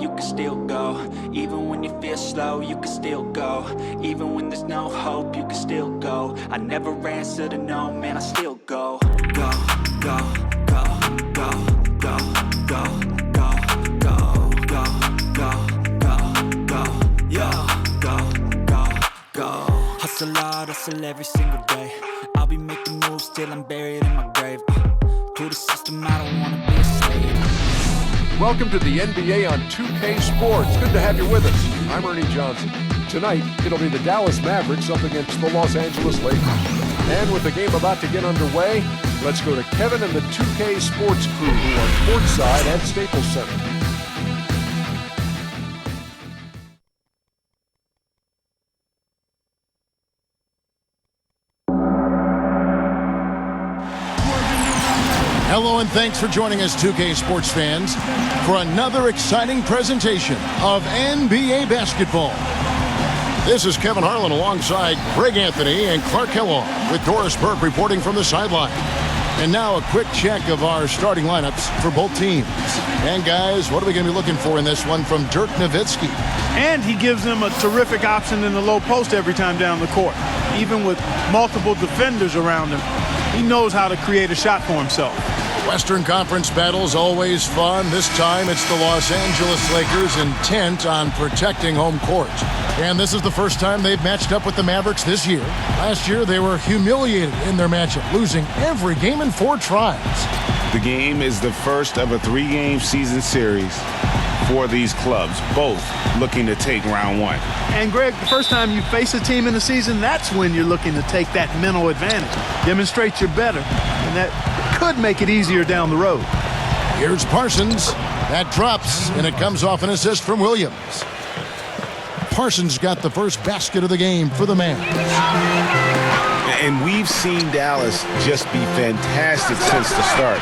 you can still go. Even when you feel slow, you can still go. Even when there's no hope, you can still go. I never answer to no, man, I still go. Go, go, go, go, go, go, go, go, go, go, go, go, yo, go, go, go. Hustle hard, hustle every single day. I'll be making moves till I'm buried in my grave. To the system, I don't wanna be a slave. Welcome to the NBA on 2K Sports. Good to have you with us. I'm Ernie Johnson. Tonight, it'll be the Dallas Mavericks up against the Los Angeles Lakers. And with the game about to get underway, let's go to Kevin and the 2K Sports crew who are courtside at Staples Center. Hello and thanks for joining us, 2K Sports fans, for another exciting presentation of NBA basketball. This is Kevin Harlan alongside Greg Anthony and Clark Kellogg with Doris Burke reporting from the sideline. And now a quick check of our starting lineups for both teams. And guys, what are we going to be looking for in this one from Dirk Nowitzki? And he gives them a terrific option in the low post every time down the court. Even with multiple defenders around him, he knows how to create a shot for himself. Western Conference battles always fun. This time it's the Los Angeles Lakers intent on protecting home court. And this is the first time they've matched up with the Mavericks this year. Last year they were humiliated in their matchup, losing every game in 4 tries. The game is the first of a 3-game season series for these clubs, both looking to take round 1. And Greg, the first time you face a team in the season, that's when you're looking to take that mental advantage. Demonstrate you're better, and that could make it easier down the road. Here's Parsons. That drops, and it comes off an assist from Williams. Parsons got the first basket of the game for the Mavs. And we've seen Dallas just be fantastic since the start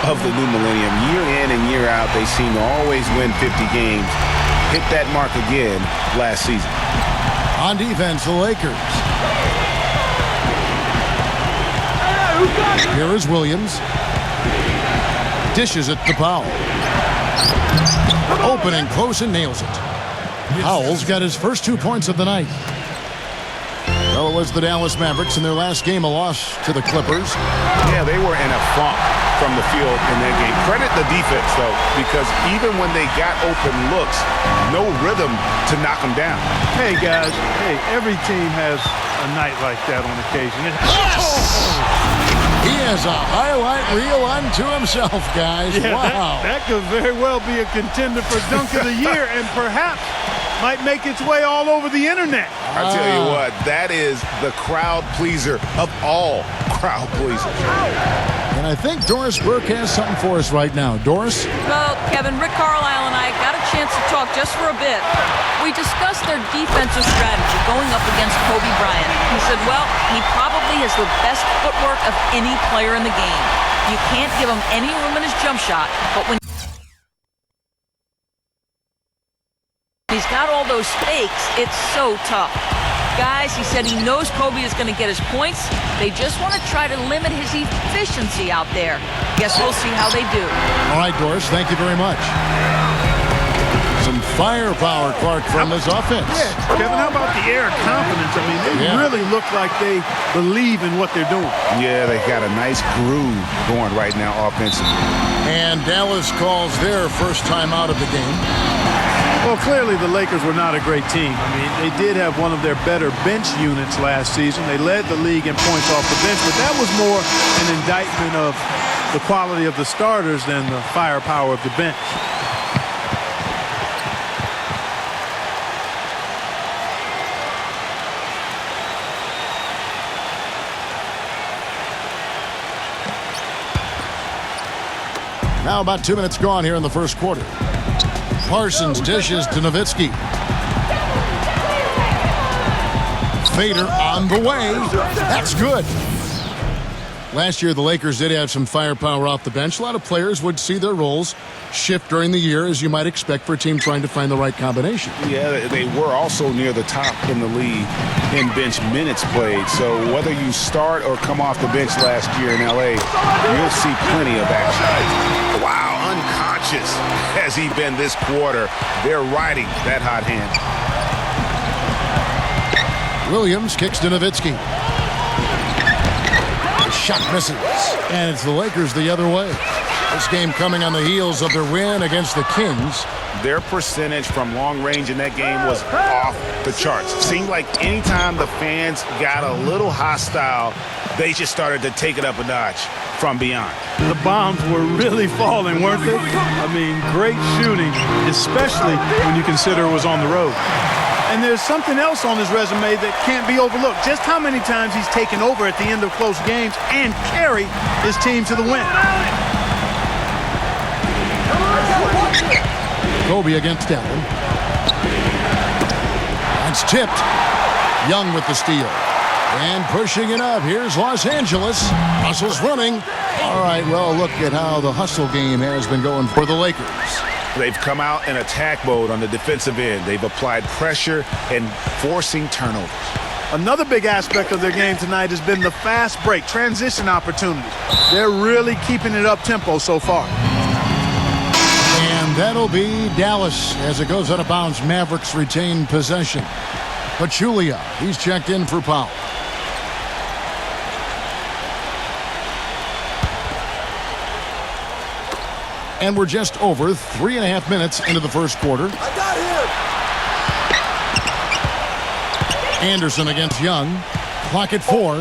of the new millennium. Year in and year out, they seem to always win 50 games. Hit that mark again last season. On defense, the Lakers. Here is Williams. Dishes it to Powell. Opening close and nails it. Powell's got his first 2 points of the night. Well, it was the Dallas Mavericks in their last game, a loss to the Clippers. Yeah, they were in a funk from the field in that game. Credit the defense, though, because even when they got open looks, no rhythm to knock them down. Hey, guys, every team has a night like that on occasion. He has a highlight reel unto himself, guys. Yeah, wow. That could very well be a contender for Dunk of the Year and perhaps might make its way all over the internet. I tell you what, that is the crowd pleaser of all crowd pleasers. And I think Doris Burke has something for us right now. Doris? Well, Kevin, Rick Carlisle and I got a chance to talk just for a bit. We discussed their defensive strategy going up against Kobe Bryant. He said, well, he probably has the best footwork of any player in the game. You can't give him any room in his jump shot, but when he's got all those fakes, it's so tough. Guys, he said he knows Kobe is going to get his points. They just want to try to limit his efficiency out there. Guess we'll see how they do. All right, Doris, thank you very much. Some firepower, Clark, from this offense. Yeah, Kevin, how about the air of confidence? I mean, they really look like they believe in what they're doing. Yeah, they got a nice groove going right now offensively. And Dallas calls their first time out of the game. Well, clearly the Lakers were not a great team. I mean, they did have one of their better bench units last season. They led the league in points off the bench, but that was more an indictment of the quality of the starters than the firepower of the bench. Now about 2 minutes gone here in the first quarter. Parsons dishes to Nowitzki. Fader on the way. That's good. Last year, the Lakers did have some firepower off the bench. A lot of players would see their roles shift during the year, as you might expect for a team trying to find the right combination. Yeah, they were also near the top in the league in bench minutes played. So whether you start or come off the bench last year in L.A., you'll see plenty of action. Wow, unconscious has he been this quarter. They're riding that hot hand. Williams kicks to Nowitzki. The shot misses. And it's the Lakers the other way. This game coming on the heels of their win against the Kings. Their percentage from long range in that game was off the charts. Seemed like anytime the fans got a little hostile, they just started to take it up a notch from beyond. The bombs were really falling, weren't they? I mean, great shooting, especially when you consider it was on the road. And there's something else on his resume that can't be overlooked. Just how many times he's taken over at the end of close games and carried his team to the win. Kobe against Allen. That's tipped. Young with the steal. And pushing it up. Here's Los Angeles. Russell's running. All right, well, look at how the hustle game has been going for the Lakers. They've come out in attack mode on the defensive end. They've applied pressure and forcing turnovers. Another big aspect of their game tonight has been the fast break, transition opportunities. They're really keeping it up tempo so far. And that'll be Dallas as it goes out of bounds. Mavericks retain possession. Pachulia, he's checked in for foul. And we're just over 3.5 minutes into the first quarter. I got him. Anderson against Young. Clock at 4.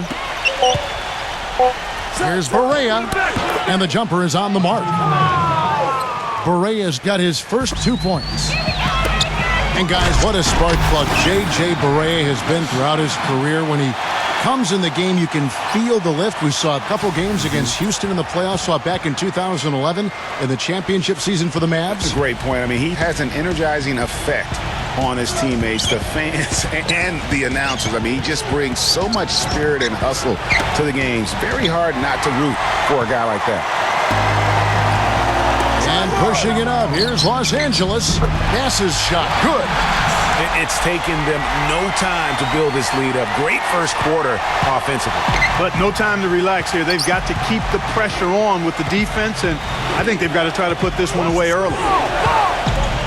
Here's Barea. And the jumper is on the mark. Barea's got his first 2 points. And guys, what a spark plug J.J. Barea has been throughout his career. When he comes in the game, you can feel the lift. We saw a couple games against Houston in the playoffs. Saw it back in 2011 in the championship season for the Mavs. That's a great point. I mean, he has an energizing effect on his teammates, the fans, and the announcers. I mean, he just brings so much spirit and hustle to the games. Very hard not to root for a guy like that. And pushing it up. Here's Los Angeles. Passes shot. Good. It's taken them no time to build this lead up. Great first quarter offensively. But no time to relax here. They've got to keep the pressure on with the defense, and I think they've got to try to put this one away early.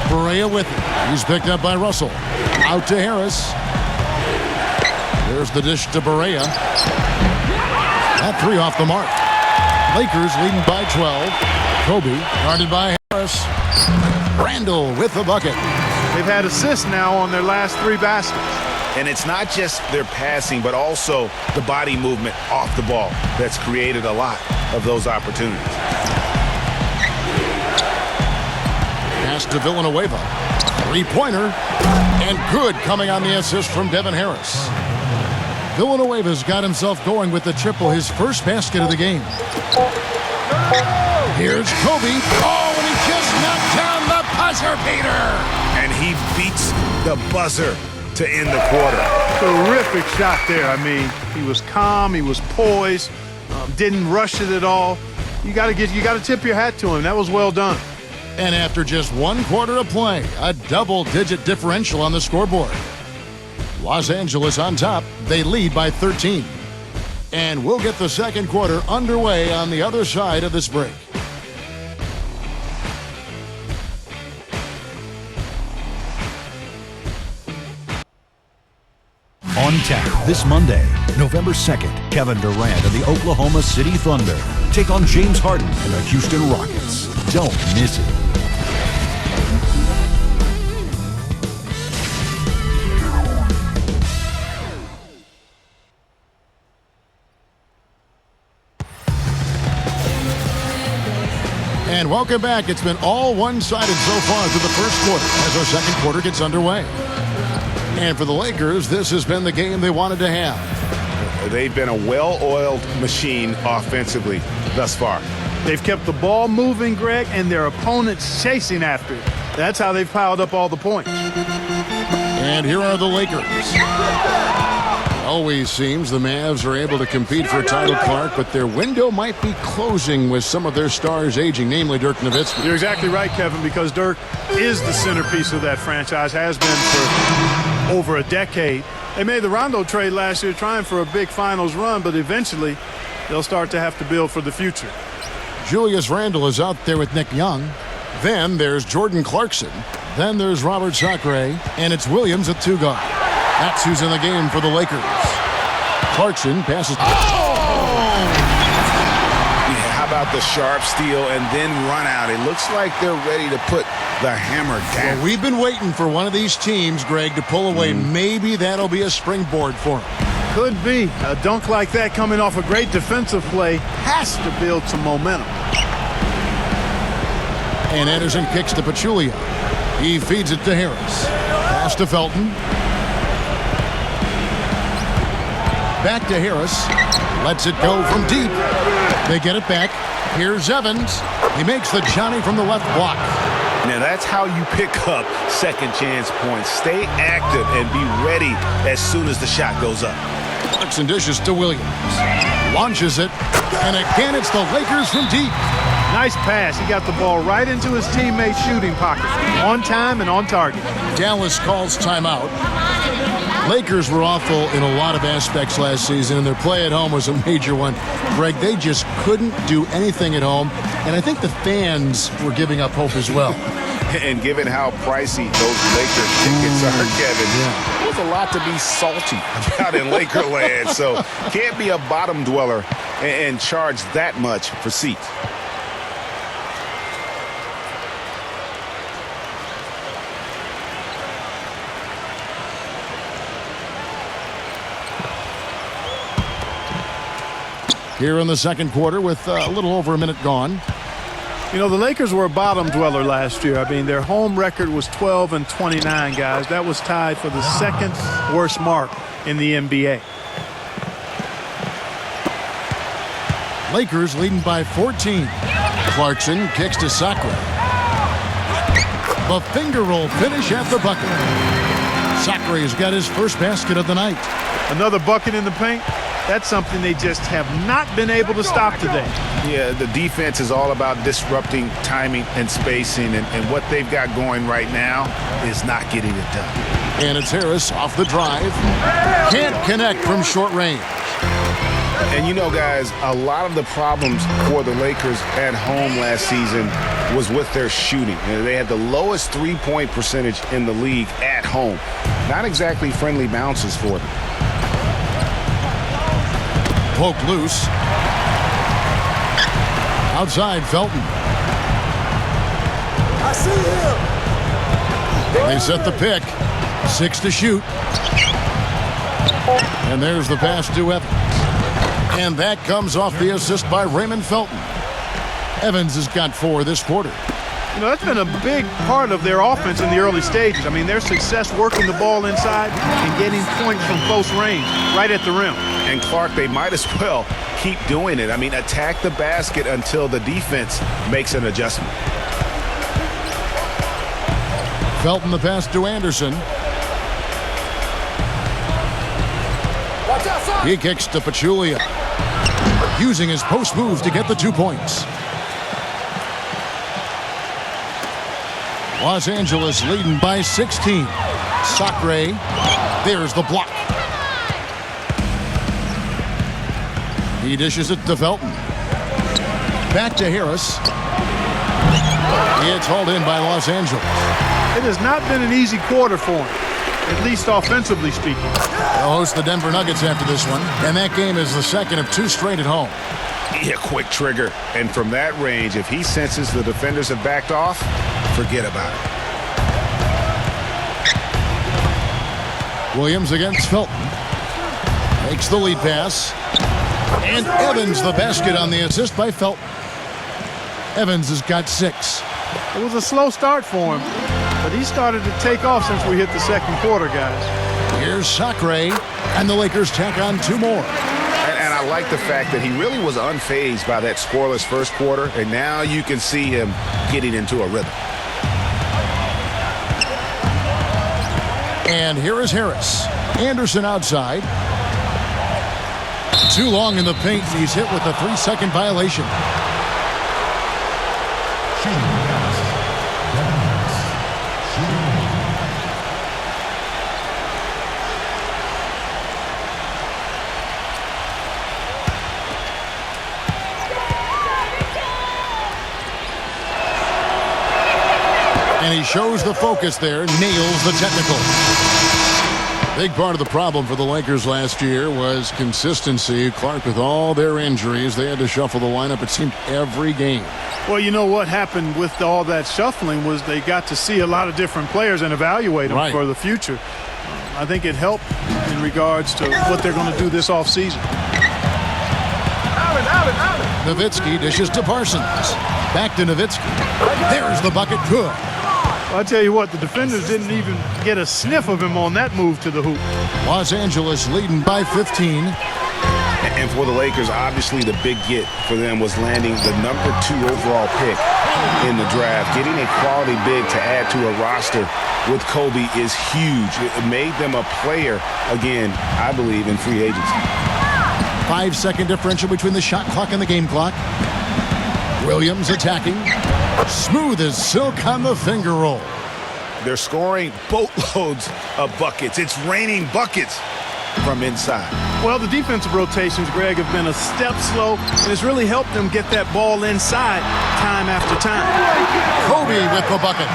Barea with it. He's picked up by Russell. Out to Harris. There's the dish to Barea. That 3 off the mark. Lakers leading by 12. Kobe guarded by Harris. Randall with the bucket. They've had assists now on their last 3 baskets. And it's not just their passing, but also the body movement off the ball that's created a lot of those opportunities. Pass to Villanueva. 3-pointer. And good coming on the assist from Devin Harris. Villanueva's got himself going with the triple, his first basket of the game. Here's Kobe. Oh, and he just knocked down the buzzer beater. And he beats the buzzer to end the quarter. Terrific shot there. I mean, he was calm, he was poised, didn't rush it at all. You got to tip your hat to him. That was well done. And after just 1 quarter of play, a double-digit differential on the scoreboard. Los Angeles on top. They lead by 13. And we'll get the second quarter underway on the other side of this break. On tap this Monday, November 2nd, Kevin Durant and the Oklahoma City Thunder take on James Harden and the Houston Rockets. Don't miss it. And welcome back. It's been all one-sided so far through the first quarter as our second quarter gets underway. And for the Lakers, this has been the game they wanted to have. They've been a well-oiled machine offensively thus far. They've kept the ball moving, Greg, and their opponents chasing after it. That's how they've piled up all the points. And here are the Lakers. Always seems the Mavs are able to compete for a title, Clark, but their window might be closing with some of their stars aging, namely Dirk Nowitzki. You're exactly right, Kevin, because Dirk is the centerpiece of that franchise, has been for over a decade. They made the Rondo trade last year trying for a big finals run, but eventually they'll start to have to build for the future. Julius Randle is out there with Nick Young. Then there's Jordan Clarkson. Then there's Robert Sacre. And it's Williams at 2 guard. That's who's in the game for the Lakers. Clarkson passes. Yeah, how about the sharp steal and then run out? It looks like they're ready to put the hammer down. Well, we've been waiting for one of these teams, Greg, to pull away. Maybe that'll be a springboard for them. Could be. A dunk like that coming off a great defensive play has to build some momentum. And Anderson kicks to Pachulia. He feeds it to Harris. Pass to Felton. Back to Harris. Lets it go from deep. They get it back. Here's Evans. He makes the Johnny from the left block. Now that's how you pick up second chance points. Stay active and be ready as soon as the shot goes up. Clarkson dishes to Williams. Launches it. And again, it's the Lakers from deep. Nice pass. He got the ball right into his teammate's shooting pocket. On time and on target. Dallas calls timeout. Lakers were awful in a lot of aspects last season, and their play at home was a major one. Greg, they just couldn't do anything at home, and I think the fans were giving up hope as well. And given how pricey those Lakers tickets are, Kevin, there's a lot to be salty about in Lakerland. So can't be a bottom dweller and charge that much for seats. Here in the second quarter with a little over a minute gone. You know, the Lakers were a bottom dweller last year. I mean, their home record was 12-29, guys. That was tied for the second worst mark in the NBA. Lakers leading by 14. Clarkson kicks to Sacre. The finger roll finish at the bucket. Sacre's got his first basket of the night. Another bucket in the paint. That's something they just have not been able to stop today. Yeah, the defense is all about disrupting timing and spacing, and what they've got going right now is not getting it done. And it's Harris off the drive. Can't connect from short range. And you know, guys, a lot of the problems for the Lakers at home last season was with their shooting. They had the lowest three-point percentage in the league at home. Not exactly friendly bounces for them. Poke loose. Outside, Felton. I see him. They set the pick. 6 to shoot. And there's the pass to Evans. And that comes off the assist by Raymond Felton. Evans has got 4 this quarter. You know, that's been a big part of their offense in the early stages. I mean, their success working the ball inside and getting points from close range, right at the rim. And Clark, they might as well keep doing it. I mean, attack the basket until the defense makes an adjustment. Felton the pass to Anderson. He kicks to Pachulia. Using his post move to get the 2 points. Los Angeles leading by 16. Sacre. There's the block. He dishes it to Felton. Back to Harris. It's hauled in by Los Angeles. It has not been an easy quarter for him, at least offensively speaking. They'll host the Denver Nuggets after this one, and that game is the second of 2 straight at home. Yeah, quick trigger. And from that range, if he senses the defenders have backed off, forget about it. Williams against Felton. Makes the lead pass. And Evans the basket on the assist by Felton. Evans has got 6. It was a slow start for him, but he started to take off since we hit the second quarter, guys. Here's Sacre, and the Lakers tack on 2 more. And I like the fact that he really was unfazed by that scoreless first quarter, and now you can see him getting into a rhythm. And here is Harris. Anderson outside. Too long in the paint. He's hit with a 3-second violation. And he shows the focus there, nails the technical. Big part of the problem for the Lakers last year was consistency. Clark, with all their injuries, they had to shuffle the lineup, it seemed, every game. Well, you know what happened with all that shuffling was they got to see a lot of different players and evaluate them for the future. I think it helped in regards to what they're going to do this offseason. Nowitzki dishes to Parsons. Back to Nowitzki. There's the bucket. Good. I'll tell you what, the defenders didn't even get a sniff of him on that move to the hoop. Los Angeles leading by 15. And for the Lakers, obviously the big get for them was landing the #2 overall pick in the draft. Getting a quality big to add to a roster with Kobe is huge. It made them a player, again, I believe, in free agency. 5-second differential between the shot clock and the game clock. Williams attacking. Smooth as silk on the finger roll. They're scoring boatloads of buckets. It's raining buckets from inside. Well, the defensive rotations, Greg, have been a step slow, and it's really helped them get that ball inside time after time. Kobe with the bucket.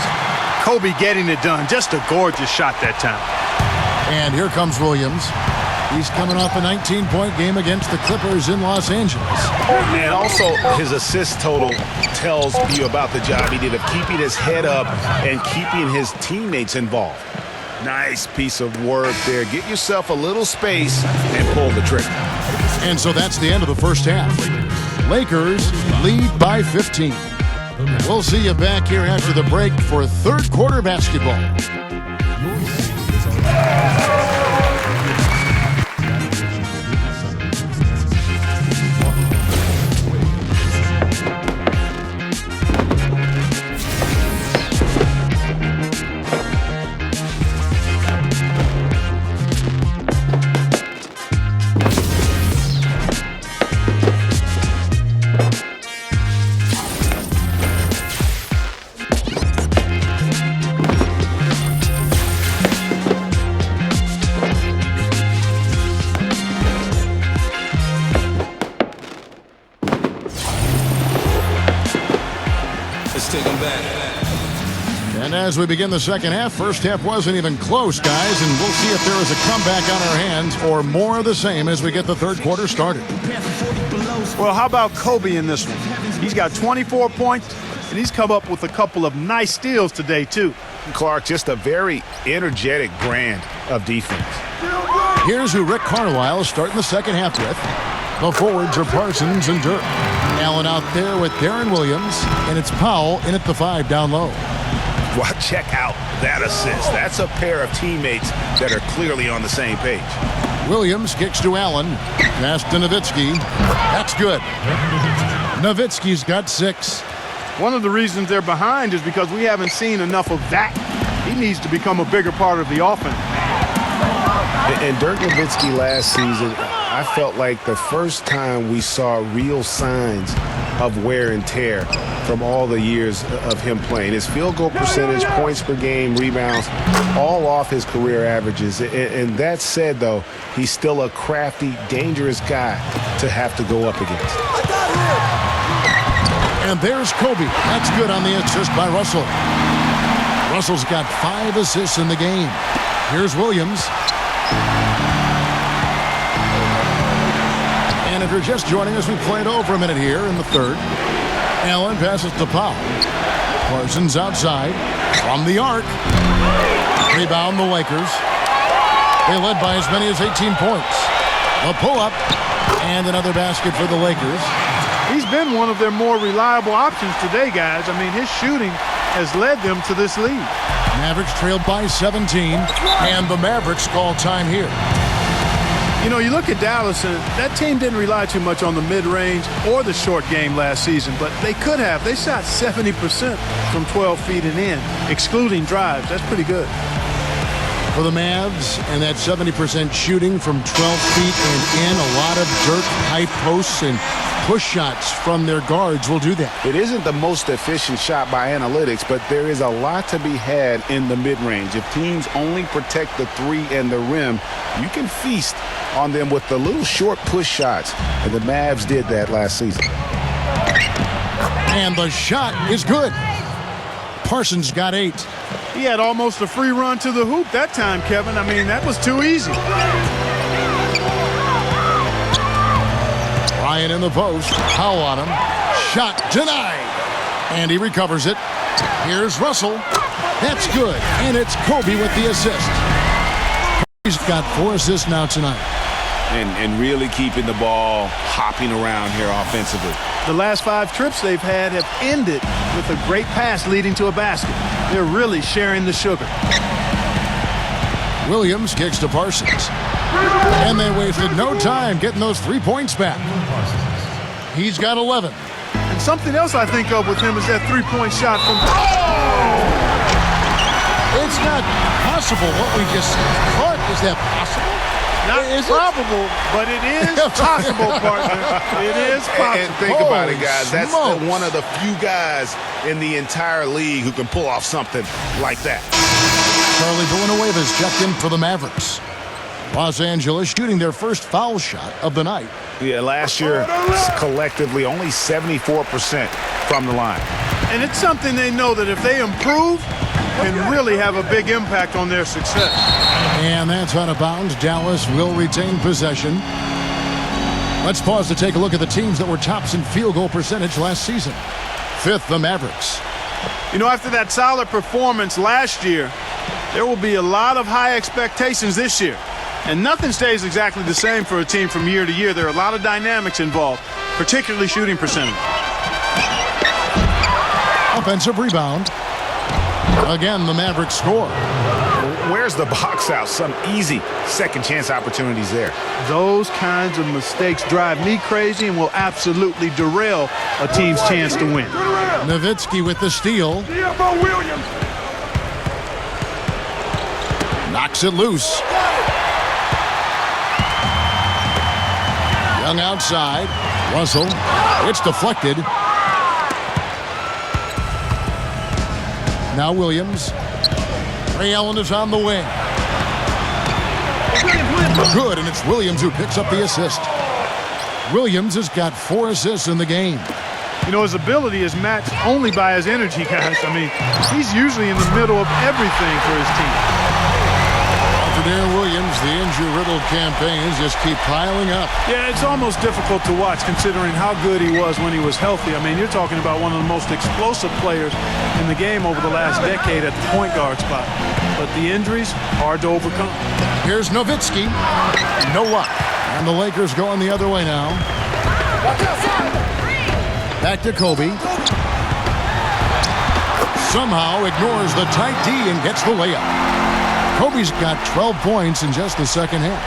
Kobe getting it done. Just a gorgeous shot that time. And here comes Williams. He's coming off a 19-point game against the Clippers in Los Angeles. And also, his assist total tells you about the job he did of keeping his head up and keeping his teammates involved. Nice piece of work there. Get yourself a little space and pull the trigger. And so that's the end of the first half. Lakers lead by 15. We'll see you back here after the break for third quarter basketball. As we begin the second half, first half wasn't even close, guys, and we'll see if there is a comeback on our hands or more of the same as we get the third quarter started. Well, how about Kobe in this one? He's got 24 points, and he's come up with a couple of nice steals today, too. Clark, just a very energetic brand of defense. Here's who Rick Carlisle is starting the second half with. The forwards are Parsons and Dirk. Allen out there with Darren Williams, and it's Powell in at the 5 down low. Well, check out that assist. That's a pair of teammates that are clearly on the same page. Williams kicks to Allen. Pass to Nowitzki. That's good. Nowitzki's got 6. One of the reasons they're behind is because we haven't seen enough of that. He needs to become a bigger part of the offense. And Dirk Nowitzki last season, I felt like the first time we saw real signs of wear and tear from all the years of him playing. His field goal percentage, points per game, rebounds, all off his career averages. And that said, though, he's still a crafty, dangerous guy to have to go up against. And there's Kobe. That's good on the assist by Russell. Russell's got 5 assists in the game. Here's Williams. And if you're just joining us, we played over a minute here in the third. Allen passes to Powell. Parsons outside from the arc. Rebound the Lakers. They led by as many as 18 points. A pull-up and another basket for the Lakers. He's been one of their more reliable options today, guys. I mean, his shooting has led them to this lead. Mavericks trailed by 17, and the Mavericks call time here. You know, you look at Dallas, and that team didn't rely too much on the mid-range or the short game last season, but they could have. They shot 70% from 12 feet and in, excluding drives. That's pretty good. For the Mavs, and that 70% shooting from 12 feet and in, a lot of Dirk high posts and push shots from their guards will do that. It isn't the most efficient shot by analytics, but there is a lot to be had in the mid-range. If teams only protect the 3 and the rim, you can feast on them with the little short push shots, and the Mavs did that last season. And the shot is good. Parsons got 8. He had almost a free run to the hoop that time, Kevin. I mean, that was too easy. Bryant in the post. Foul on him. Shot denied. And he recovers it. Here's Russell. That's good. And it's Kobe with the assist. He's got 4 assists now tonight. And really keeping the ball hopping around here offensively. The last 5 trips they've had have ended with a great pass leading to a basket. They're really sharing the sugar. Williams kicks to Parsons. And they wasted no time getting those 3 points back. He's got 11. And something else I think of with him is that 3-point shot from... It's not possible what we just caught. Is that possible? Not probable, but it is possible, partner. It is possible. And think about it, guys. That's smokes. one of the few guys in the entire league who can pull off something like that. Charlie Villanueva's checked in for the Mavericks. Los Angeles shooting their first foul shot of the night. Yeah, last year, collectively, only 74% from the line. And it's something they know that if they improve, can really have a big impact on their success. And that's out of bounds. Dallas will retain possession. Let's pause to take a look at the teams that were tops in field goal percentage last season. 5th, the Mavericks. You know, after that solid performance last year, there will be a lot of high expectations this year. And nothing stays exactly the same for a team from year to year. There are a lot of dynamics involved, particularly shooting percentage. Offensive rebound. Again, the Mavericks score. Where's the box out? Some easy second chance opportunities there. Those kinds of mistakes drive me crazy and will absolutely derail a team's chance to win. Nowitzki with the steal. Knocks it loose. Young outside. Russell. It's deflected. Now Williams. Ray Allen is on the wing. Good, and it's Williams who picks up the assist. Williams has got 4 assists in the game. You know, his ability is matched only by his energy, guys. I mean, he's usually in the middle of everything for his team. For Darren Williams, the injury-riddled campaigns just keep piling up. Yeah, it's almost difficult to watch considering how good he was when he was healthy. I mean, you're talking about one of the most explosive players in the game over the last decade at the point guard spot. But the injuries, hard to overcome. Here's Nowitzki. No luck. And the Lakers going the other way now. Back to Kobe. Somehow ignores the tight D and gets the layup. Kobe's got 12 points in just the second half.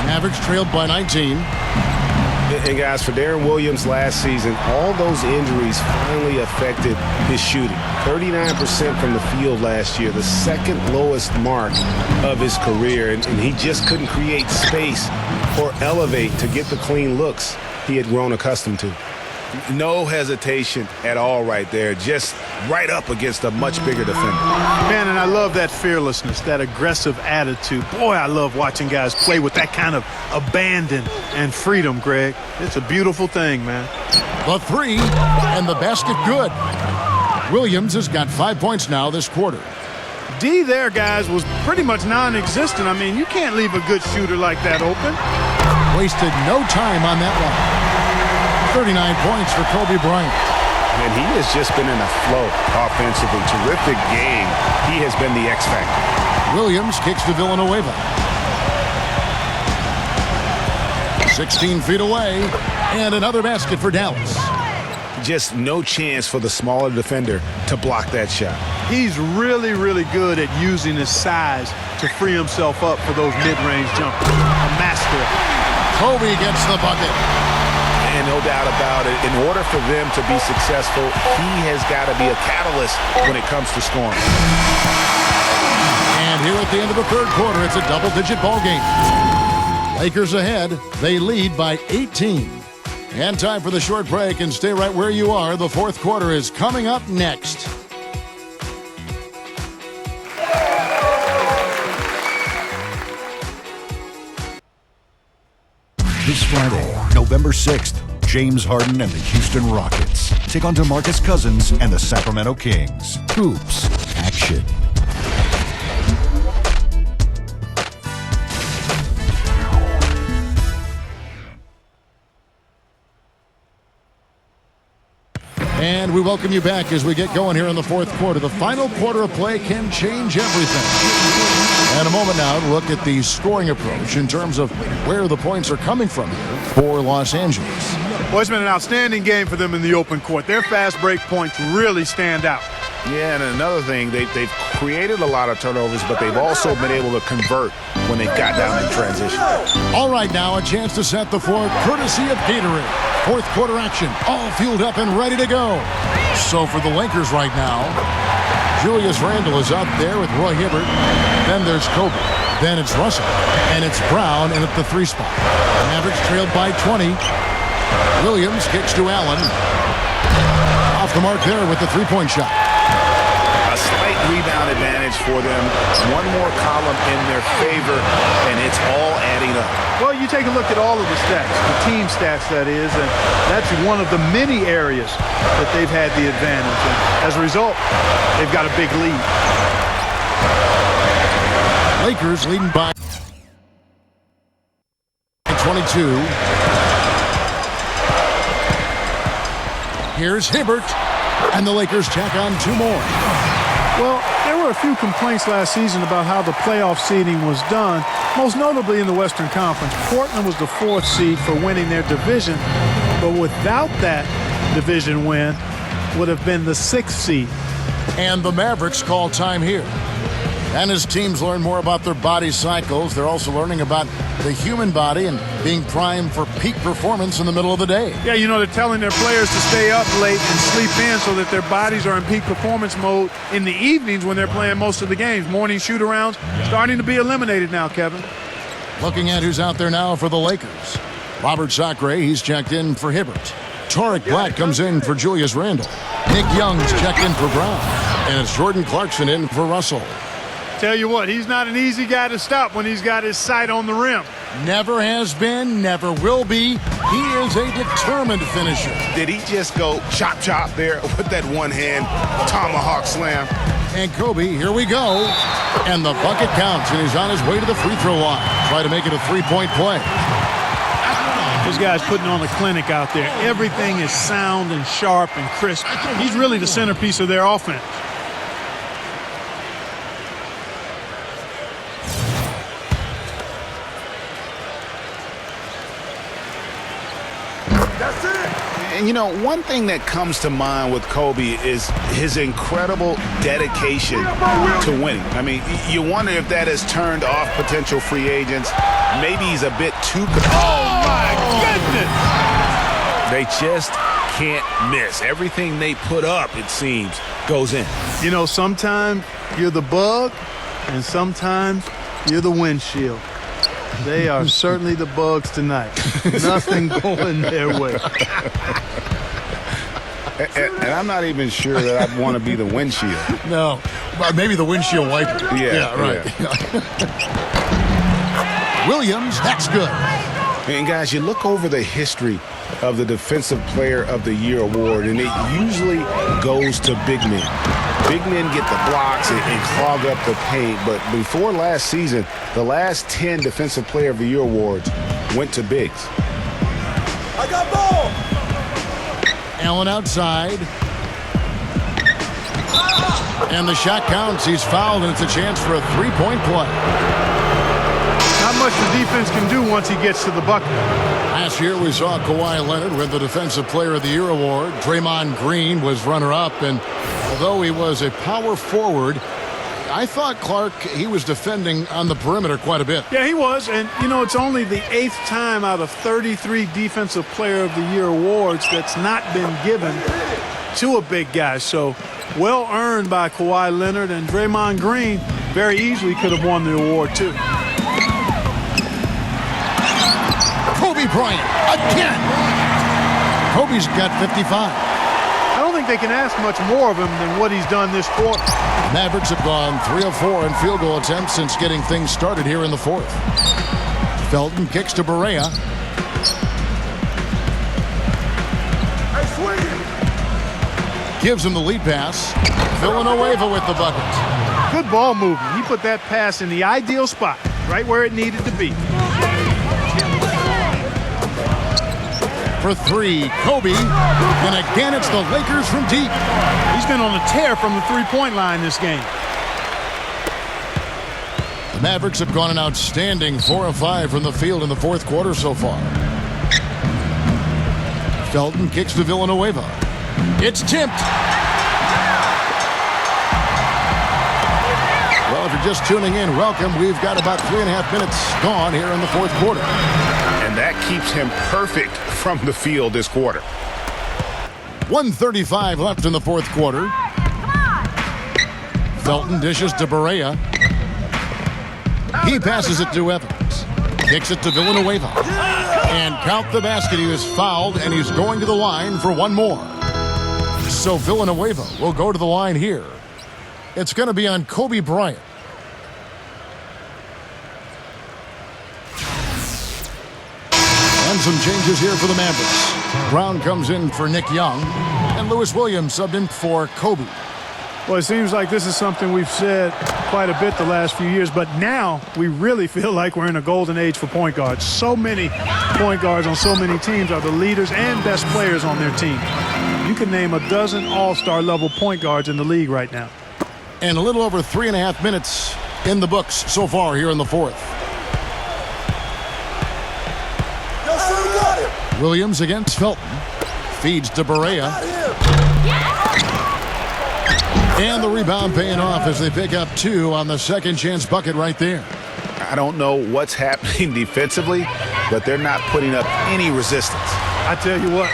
Mavericks trailed by 19. And guys, for Darren Williams last season, all those injuries finally affected his shooting. 39% from the field last year, the second lowest mark of his career. And he just couldn't create space or elevate to get the clean looks he had grown accustomed to. No hesitation at all right there, just right up against a much bigger defender. Man, and I love that fearlessness, that aggressive attitude. Boy, I love watching guys play with that kind of abandon and freedom, Greg. It's a beautiful thing, man. The 3, and the basket good. Williams has got 5 points now this quarter. D there, guys, was pretty much non-existent. I mean, you can't leave a good shooter like that open. Wasted no time on that one. 39 points for Kobe Bryant. And he has just been in a flow offensively. Terrific game. He has been the X factor. Williams kicks to Villanueva. 16 feet away. And another basket for Dallas. Just no chance for the smaller defender to block that shot. He's really, really good at using his size to free himself up for those mid-range jumpers. A master. Kobe gets the bucket. And no doubt about it, in order for them to be successful, he has got to be a catalyst when it comes to scoring. And here at the end of the third quarter, it's a double-digit ball game. Lakers ahead. They lead by 18. And time for the short break, and stay right where you are. The fourth quarter is coming up next. This Friday, November 6th, James Harden and the Houston Rockets take on DeMarcus Cousins and the Sacramento Kings. Hoops action. And we welcome you back as we get going here in the fourth quarter. The final quarter of play can change everything. And a moment now to look at the scoring approach in terms of where the points are coming from here for Los Angeles. Well, it's been an outstanding game for them in the open court. Their fast break points really stand out. Yeah, and another thing, they've created a lot of turnovers, but they've also been able to convert when they got down in transition. All right, now a chance to set the floor courtesy of Gatorade. Fourth quarter action, all fueled up and ready to go. So for the Lakers right now, Julius Randle is out there with Roy Hibbert. Then there's Kobe. Then it's Russell. And it's Brown in at the 3 spot. The Mavericks trailed by 20. Williams kicks to Allen. Off the mark there with the 3-point shot. A slight rebound advantage for them. One more column in their favor, and it's all adding up. Well, you take a look at all of the stats, the team stats that is, and that's one of the many areas that they've had the advantage. And as a result, they've got a big lead. Lakers leading by 22. Here's Hibbert, and the Lakers tack on 2 more. Well, there were a few complaints last season about how the playoff seeding was done, most notably in the Western Conference. Portland was the 4th seed for winning their division, but without that division win, would have been the 6th seed. And the Mavericks call time here. And as teams learn more about their body cycles, they're also learning about the human body and being primed for peak performance in the middle of the day. Yeah, you know, they're telling their players to stay up late and sleep in so that their bodies are in peak performance mode in the evenings when they're playing most of the games. Morning shoot-arounds starting to be eliminated now, Kevin. Looking at who's out there now for the Lakers. Robert Sacre, he's checked in for Hibbert. Tariq Black comes in for Julius Randle. Nick Young's checked in for Brown. And it's Jordan Clarkson in for Russell. Tell you what, he's not an easy guy to stop when he's got his sight on the rim. Never has been, never will be. He is a determined finisher. Did he just go chop there with that one-hand tomahawk slam? And Kobe, here we go. And the bucket counts, and he's on his way to the free throw line. Try to make it a 3-point play. This guy's putting on a clinic out there. Everything is sound and sharp and crisp. He's really the centerpiece of their offense. And, you know, one thing that comes to mind with Kobe is his incredible dedication to winning. I mean, you wonder if that has turned off potential free agents. Maybe he's a bit too... Oh, my goodness! They just can't miss. Everything they put up, it seems, goes in. You know, sometimes you're the bug, and sometimes you're the windshield. They are certainly the bugs tonight. Nothing going their way. And I'm not even sure that I'd want to be the windshield. No, maybe the windshield wiper. Yeah, right. Yeah. Williams, that's good. And guys, you look over the history of the Defensive Player of the Year award, and it usually goes to big men. Big men get the blocks and clog up the paint, but before last season, the last 10 Defensive Player of the Year awards went to bigs. I got ball! Allen outside. And the shot counts. He's fouled, and it's a chance for a 3-point play. Not much the defense can do once he gets to the bucket. Last year, we saw Kawhi Leonard win the Defensive Player of the Year award. Draymond Green was runner-up, and although he was a power forward, I thought Clark, he was defending on the perimeter quite a bit. Yeah, he was. And, you know, it's only the 8th time out of 33 Defensive Player of the Year awards that's not been given to a big guy. So, well earned by Kawhi Leonard, and Draymond Green very easily could have won the award, too. Kobe Bryant, again! Kobe's got 55. I don't think they can ask much more of him than what he's done this quarter. Mavericks have gone 3 of 4 in field goal attempts since getting things started here in the fourth. Felton kicks to Barea. Gives him the lead pass. Villanueva with the bucket. Good ball movement. He put that pass in the ideal spot, right where it needed to be. For three, Kobe. And again, it's the Lakers from deep. He's been on a tear from the three-point line this game. The Mavericks have gone an outstanding 4 of 5 from the field in the fourth quarter so far. Felton kicks to Villanueva. It's tipped. Well, if you're just tuning in, welcome. We've got about 3.5 minutes gone here in the fourth quarter. And that keeps him perfect from the field this quarter. 1:35 left in the fourth quarter. Felton dishes to Barea. He passes it to Evans. Kicks it to Villanueva. And count the basket. He was fouled, and he's going to the line for one more. So Villanueva will go to the line here. It's going to be on Kobe Bryant. And some changes here for the Mavericks. Brown comes in for Nick Young, and Lewis Williams subbed in for Kobe. Well, it seems like this is something we've said quite a bit the last few years, but now we really feel like we're in a golden age for point guards. So many point guards on so many teams are the leaders and best players on their team. You can name a dozen all-star level point guards in the league right now. And a little over 3.5 minutes in the books so far here in the fourth. Yes, sir, got him. Williams against Felton. Feeds to Barea. And the rebound paying off as they pick up 2 on the second chance bucket right there. I don't know what's happening defensively, but they're not putting up any resistance. I tell you what,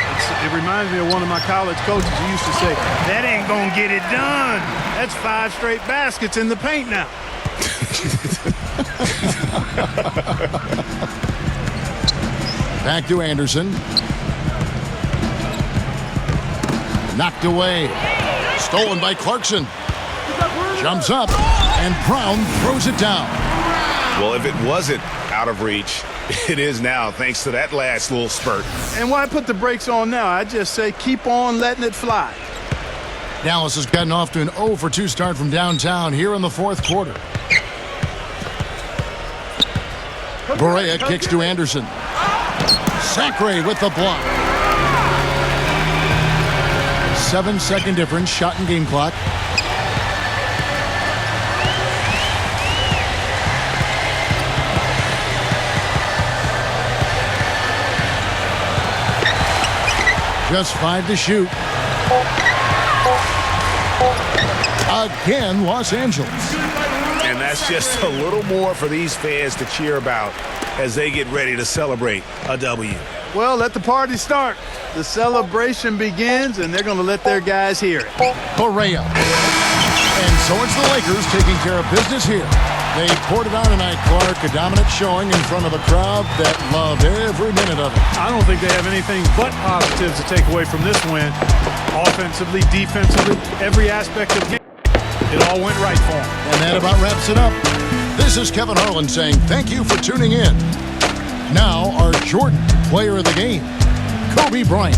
it reminds me of one of my college coaches who used to say, that ain't gonna get it done. That's 5 straight baskets in the paint now. Back to Anderson. Knocked away. Stolen by Clarkson. Jumps up, and Brown throws it down. Well, if it wasn't out of reach, it is now, thanks to that last little spurt. And why put the brakes on now? I just say keep on letting it fly. Dallas has gotten off to an 0 for 2 start from downtown here in the fourth quarter. Barea kicks to Anderson. Sacre with the block. 7-second difference, shot and game clock. Just 5 to shoot. Again, Los Angeles. And that's just a little more for these fans to cheer about as they get ready to celebrate a W. Well, let the party start. The celebration begins, and they're going to let their guys hear it. Barea. And so it's the Lakers taking care of business here. They poured it on tonight, Clark. A dominant showing in front of a crowd that loved every minute of it. I don't think they have anything but positives to take away from this win. Offensively, defensively, every aspect of the game. It all went right for them. And that about wraps it up. This is Kevin Harlan saying thank you for tuning in. Now, our Jordan player of the game, Kobe Bryant.